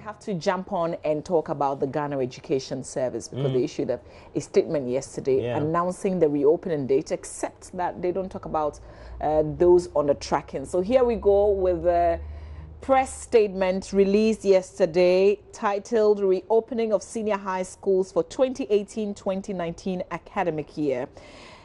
have to jump on and talk about the Ghana Education Service because they issued a statement yesterday announcing the reopening date, except that they don't talk about those on the tracking. So here we go with the press statement released yesterday titled Reopening of Senior High Schools for 2018-2019 academic year.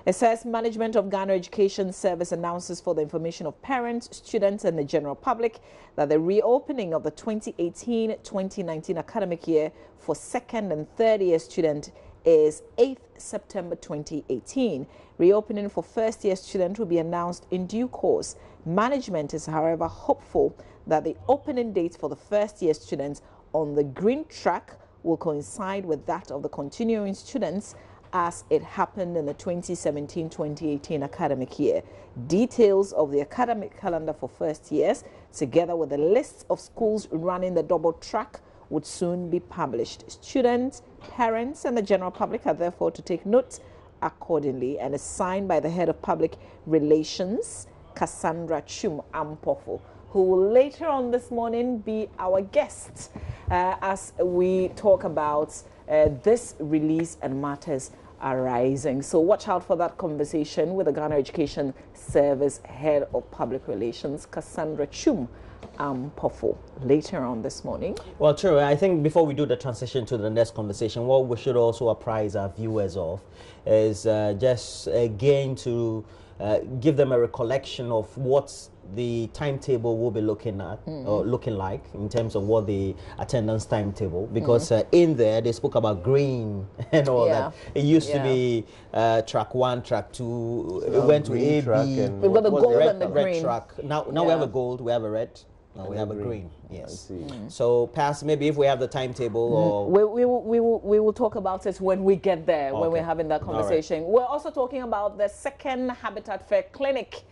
It says management of Ghana Education Service announces for the information of parents, students and the general public that the reopening of the 2018-2019 academic year for second and third year students is 8th September 2018. Reopening for first year students will be announced in due course. Management is, however, hopeful that the opening date for the first year students on the green track will coincide with that of the continuing students as it happened in the 2017-2018 academic year. Details of the academic calendar for first years, together with a list of schools running the double track, would soon be published. Students, parents, and the general public are therefore to take note accordingly, and is signed by the head of public relations, Cassandra Chum Ampofo, who will later on this morning be our guest as we talk about this release and matters arising. So watch out for that conversation with the Ghana Education Service Head of Public Relations, Cassandra Chum Ampofo, later on this morning. Well, true. I think before we do the transition to the next conversation, what we should also apprise our viewers of is just again to give them a recollection of what the timetable will be looking at or looking like in terms of what the attendance timetable, because in there they spoke about green and all that. It used to be track 1, track 2, it went to A, B. We've got the gold and the green track. Now we have a gold, we have a red. Now we have a green. Yes. So perhaps maybe if we have the timetable, or we will talk about it when we get there, when we're having that conversation. We're also talking about the second Habitat Fair clinic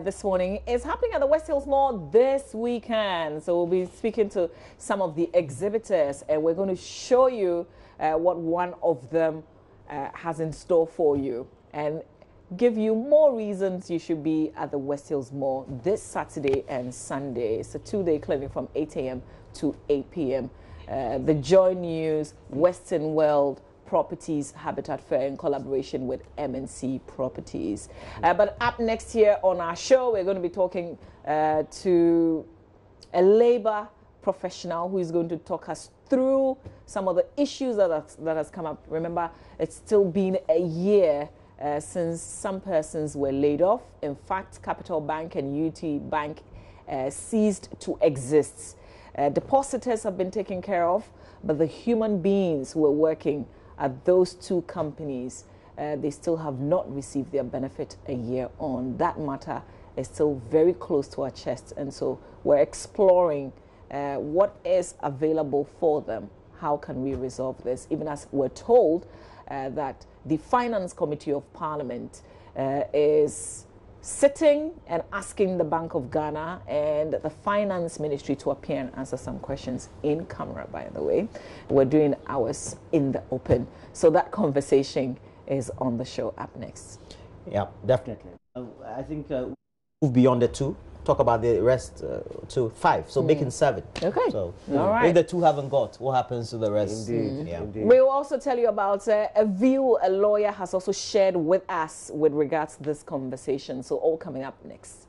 this morning. It's happening at the West Hills Mall this weekend. So we'll be speaking to some of the exhibitors, and we're going to show you what one of them has in store for you, and give you more reasons you should be at the West Hills Mall this Saturday and Sunday. It's a 2-day clinic from 8 a.m. to 8 p.m. The JoyNews Western World Properties Habitat Fair in collaboration with MNC Properties. But up next here on our show, we're going to be talking to a labor professional who is going to talk us through some of the issues that has come up. Remember, it's still been a year since some persons were laid off. In fact, Capital Bank and UT Bank ceased to exist. Depositors have been taken care of, but the human beings who were working at those two companies, they still have not received their benefit a year on. That matter is still very close to our chest, and so we're exploring what is available for them. How can we resolve this? Even as we're told that the Finance Committee of Parliament is sitting and asking the Bank of Ghana and the Finance Ministry to appear and answer some questions in camera, by the way. We're doing ours in the open. So that conversation is on the show up next. Yeah, definitely. I think move beyond the 2. Talk about the rest to 5, so making 7. Okay. So all right. If the 2 haven't got, what happens to the rest? Indeed. Indeed. We will also tell you about a view a lawyer has also shared with us with regards to this conversation. So all coming up next.